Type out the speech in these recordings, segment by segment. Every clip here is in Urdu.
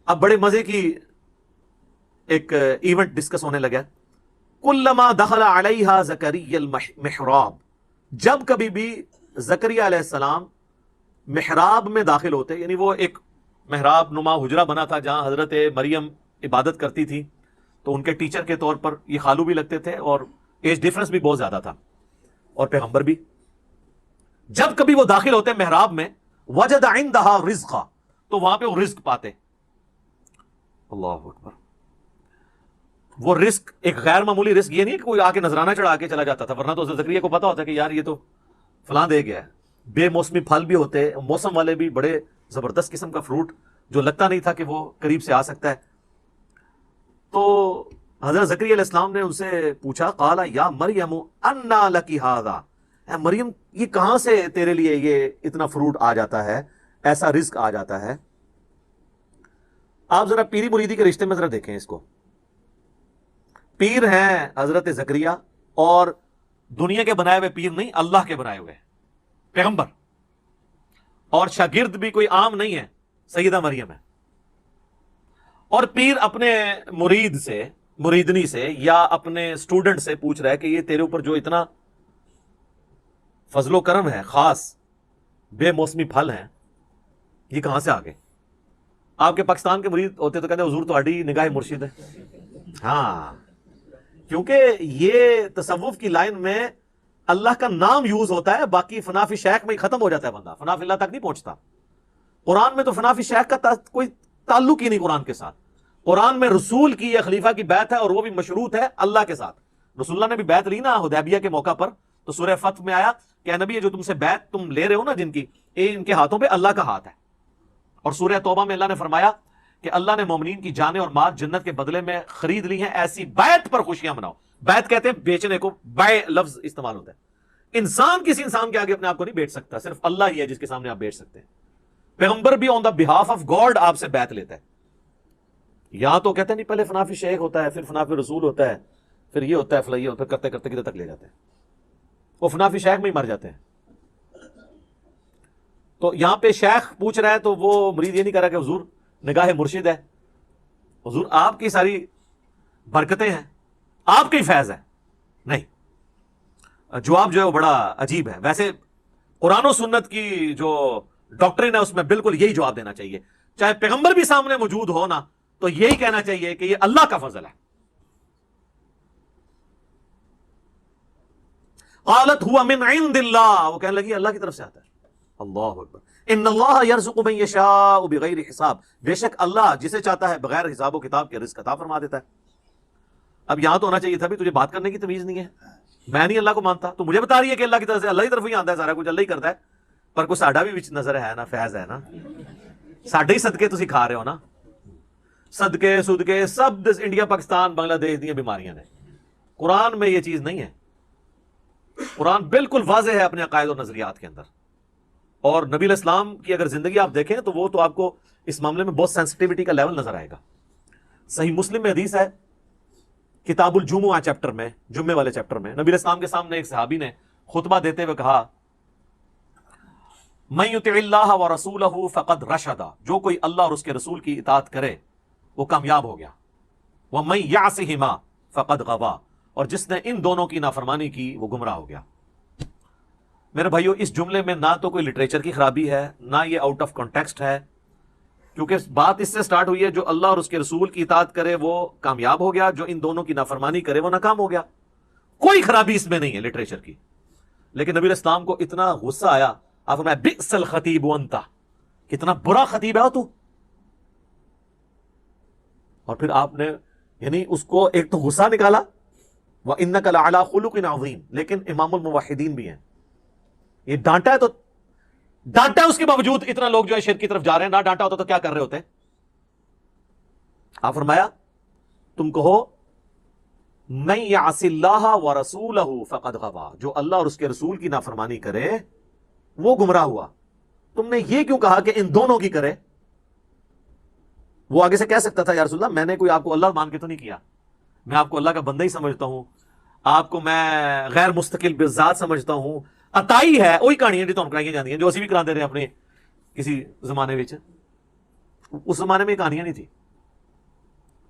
اب بڑے مزے کی ایک ایونٹ ڈسکس ہونے لگا. کلما دخل علیہا زکریا المحراب، جب کبھی بھی زکریا علیہ السلام محراب میں داخل ہوتے، یعنی وہ ایک محراب نما حجرہ بنا تھا جہاں حضرت مریم عبادت کرتی تھی، تو ان کے ٹیچر کے طور پر یہ خالو بھی لگتے تھے اور ایج ڈیفرنس بھی بہت زیادہ تھا اور پیغمبر بھی. جب کبھی وہ داخل ہوتے محراب میں، وجد عندہا رزقا، تو وہاں پہ وہ رزق پاتے. اللہ اکبر. وہ رزق ایک غیر معمولی رزق، یہ نہیں کہ کوئی آ کے نذرانہ چڑھا کے چلا جاتا تھا، ورنہ تو زکریا کو پتا ہوتا کہ یار یہ تو فلاں دے گیا ہے. بے موسمی پھل بھی ہوتے، موسم والے بھی، بڑے زبردست قسم کا فروٹ جو لگتا نہیں تھا کہ وہ قریب سے آ سکتا ہے. تو حضرت زکریا علیہ السلام نے ان سے پوچھا، قال یا مریم انا لکی ھذا، اے مریم یہ کہاں سے تیرے لیے یہ اتنا فروٹ آ جاتا ہے، ایسا رزق آ جاتا ہے. آپ ذرا پیری مریدی کے رشتے میں ذرا دیکھیں اس کو. پیر ہیں حضرت زکریا، اور دنیا کے بنائے ہوئے پیر نہیں، اللہ کے بنائے ہوئے پیغمبر، اور شاگرد بھی کوئی عام نہیں ہے، سیدہ مریم ہے. اور پیر اپنے مرید سے، مریدنی سے یا اپنے اسٹوڈنٹ سے پوچھ رہا ہے کہ یہ تیرے اوپر جو اتنا فضل و کرم ہے، خاص بے موسمی پھل ہیں، یہ کہاں سے آ گئے؟ آپ کے پاکستان کے مرید ہوتے تو کہتے ہیں حضور تہاڈی نگاہ مرشد ہے. ہاں، کیونکہ یہ تصوف کی لائن میں اللہ کا نام یوز ہوتا ہے، باقی فنا فی شیخ میں ہی ختم ہو جاتا ہے بندہ، فنا فی اللہ تک نہیں پہنچتا. قرآن میں تو فنا فی شیخ کا کوئی تعلق ہی نہیں قرآن کے ساتھ. قرآن میں رسول کی یا خلیفہ کی بیعت ہے، اور وہ بھی مشروط ہے اللہ کے ساتھ. رسول اللہ نے بھی بیعت لی نا حدیبیہ کے موقع پر، تو سورہ فتح میں آیا کہ اے نبی یہ جو تم سے بیعت تم لے رہے ہو نا جن کی، یہ ان کے ہاتھوں پہ اللہ کا ہاتھ ہے. اور سورہ توبہ میں اللہ نے فرمایا کہ اللہ نے مومنین کی جانیں اور مال جنت کے بدلے میں خرید لی ہیں، ایسی بیعت پر خوشیاں مناؤ. بیعت کہتے ہیں بیچنے کو، بیع لفظ استعمال ہوتا ہے. انسان کسی انسان کے آگے اپنے آپ کو نہیں بیچ سکتا، صرف اللہ ہی ہے جس کے سامنے آپ بیچ سکتے ہیں. پیغمبر بھی آن دا بہاف آف گاڈ آپ سے بیعت لیتا ہے. یہاں تو کہتے ہیں نہیں، پہلے فنا فی شیخ ہوتا ہے، پھر فنا فی رسول ہوتا ہے، پھر یہ ہوتا ہے، پھر یہ ہوتا ہے، کرتے کرتے کدھر تک لے جاتے ہیں. وہ فنا فی شیخ میں ہی مر جاتے ہیں. تو یہاں پہ شیخ پوچھ رہا ہے تو وہ مرید یہ نہیں کہہ رہا کہ حضور نگاہ مرشد ہے، حضور آپ کی ساری برکتیں ہیں، آپ کی فیض ہے. نہیں، جواب جو ہے وہ بڑا عجیب ہے. ویسے قرآن و سنت کی جو ڈاکٹرین ہے اس میں بالکل یہی جواب دینا چاہیے، چاہے پیغمبر بھی سامنے موجود ہو نا، تو یہی کہنا چاہیے کہ یہ اللہ کا فضل ہے. قالت ہوا من عند اللہ، وہ کہنے لگی اللہ کی طرف سے آتا ہے. اللہ اکبر. ان اللہ یرزق من یشاء بغیر حساب، بے شک اللہ جسے چاہتا ہے بغیر حساب و کتاب کے رزق عطا فرما دیتا ہے. اب یہاں تو ہونا چاہیے تھا بھی تجھے بات کرنے کی تمیز نہیں ہے، میں نہیں اللہ کو مانتا، تو مجھے بتا رہی ہے کہ اللہ کی طرف سے، اللہ کی طرف ہی آتا ہے، سارا کچھ اللہ ہی کرتا ہے. پر کوئی ساڈا بھی وچ نظر ہے نا، فیض ہے نا، ساڈے ہی صدقے تسی کھا رہے ہو نا. صدقے صدقے سب انڈیا پاکستان بنگلہ دیش دی بیماریاں نے. قرآن میں یہ چیز نہیں ہے. قرآن بالکل واضح ہے اپنے عقائد و نظریات کے اندر. اور نبی علیہ السلام کی اگر زندگی آپ دیکھیں تو وہ تو آپ کو اس معاملے میں بہت سینسٹیوٹی کا لیول نظر آئے گا. صحیح مسلم میں حدیث ہے، کتاب الجمعہ چیپٹر میں، جمعے والے چیپٹر میں، نبی علیہ السلام کے سامنے ایک صحابی نے خطبہ دیتے ہوئے کہا، من یطع اللہ ورسولہ فقد رشد، جو کوئی اللہ اور اس کے رسول کی اطاعت کرے وہ کامیاب ہو گیا. ومن یعصہما فقد غوی، اور جس نے ان دونوں کی نافرمانی کی وہ گمراہ ہو گیا. میرے بھائیو، اس جملے میں نہ تو کوئی لٹریچر کی خرابی ہے، نہ یہ آؤٹ آف کانٹیکسٹ ہے، کیونکہ بات اس سے سٹارٹ ہوئی ہے جو اللہ اور اس کے رسول کی اطاعت کرے وہ کامیاب ہو گیا، جو ان دونوں کی نافرمانی کرے وہ ناکام ہو گیا. کوئی خرابی اس میں نہیں ہے لٹریچر کی. لیکن نبی علیہ السلام کو اتنا غصہ آیا، آپ فرمایا بئس الخطیب انت، کتنا برا خطیب ہے تو. اور پھر آپ نے یعنی اس کو ایک تو غصہ نکالا، وَإِنَّكَ لَعَلَىٰ خُلُقٍ عَظِيمٍ، لیکن امام الموحدین بھی ہیں. یہ ڈانٹا ہے تو ڈانٹا ہے، اس کے باوجود اتنا لوگ جو ہے شرک کی طرف جا رہے ہیں. نہ ڈانٹا ہوتا تو کیا کر رہے ہوتے؟ آپ فرمایا تم کہو من یعص اللہ ورسولہ فقد غوی، جو اللہ اور اس کے رسول کی نافرمانی کرے وہ گمراہ ہوا. تم نے یہ کیوں کہا کہ ان دونوں کی کرے؟ وہ آگے سے کہہ سکتا تھا یا رسول اللہ میں نے کوئی آپ کو اللہ مان کے تو نہیں کیا، میں آپ کو اللہ کا بندہ ہی سمجھتا ہوں، آپ کو میں غیر مستقل بذات سمجھتا ہوں. عطائی ہے وہی کہانیاں جو تم کرائی جاتی ہیں، جو اسی بھی کرا دے رہے ہیں اپنے کسی زمانے وچ. اس زمانے میں یہ کہانیاں نہیں تھی.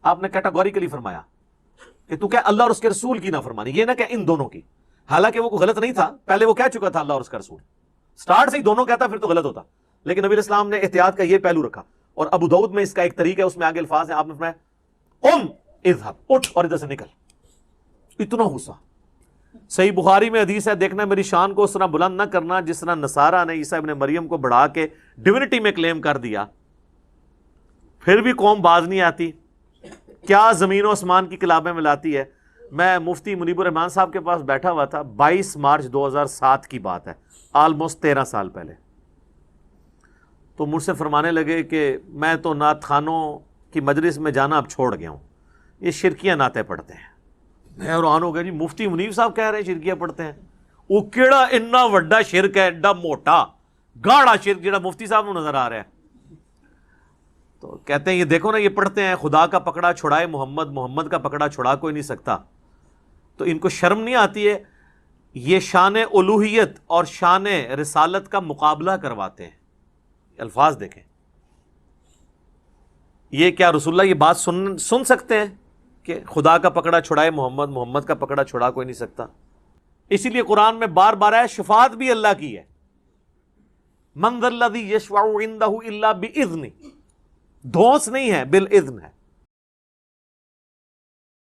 آپ نے کیٹاگوریکلی فرمایا کہ تو کیا اللہ اور اس کے رسول کی نافرمانی, یہ نہ کہ ان دونوں کی. حالانکہ وہ کوئی غلط نہیں تھا, پہلے وہ کہہ چکا تھا اللہ اور اس کا رسول, سٹارٹ سے ہی دونوں کہتا پھر تو غلط ہوتا. لیکن نبی اسلام نے احتیاط کا یہ پہلو رکھا, اور ابو داؤد میں اس کا ایک طریقہ ہے, اس میں آگے الفاظ ہیں, آپ نے فرمایا قم اذهب, اٹھ اور ادھر سے نکل. اتنا غصہ. صحیح بخاری میں حدیث ہے, دیکھنا میری شان کو اس طرح بلند نہ کرنا جس طرح نصارہ نے عیسیٰ ابن مریم کو بڑھا کے ڈیونٹی میں کلیم کر دیا, پھر بھی قوم باز نہیں آتی. کیا زمین و آسمان کی کلابیں ملاتی ہے. میں مفتی منیب الرحمان صاحب کے پاس بیٹھا ہوا تھا, 22 مارچ 2007 کی بات ہے, آلموسٹ 13 سال پہلے. تو مجھ سے فرمانے لگے کہ میں تو نعت خانوں کی مجلس میں جانا اب چھوڑ گیا ہوں, یہ شرکیاں نعتیں پڑھتے ہیں. میں حیران ہو گیا, جی مفتی منیب صاحب کہہ رہے ہیں شرکیاں پڑھتے ہیں, وہ کیڑا اتنا وڈا شرک ہے, ایڈا موٹا گاڑا شرک جڑا مفتی صاحب کو نظر آ رہا ہے. تو کہتے ہیں یہ دیکھو نا, یہ پڑھتے ہیں خدا کا پکڑا چھڑائے محمد, محمد کا پکڑا چھڑا کوئی نہیں سکتا. تو ان کو شرم نہیں آتی ہے, یہ شان الوہیت اور شان رسالت کا مقابلہ کرواتے ہیں. الفاظ دیکھیں, یہ کیا رسول اللہ یہ بات سن سکتے ہیں کہ خدا کا پکڑا چھڑائے محمد, محمد کا پکڑا چھڑا کوئی نہیں سکتا. اسی لیے قرآن میں بار بار ہے شفاعت بھی اللہ کی ہے. من ذا الذی یشفع عندہ الا باذنہ, دھونس نہیں ہے, بالاذن ہے.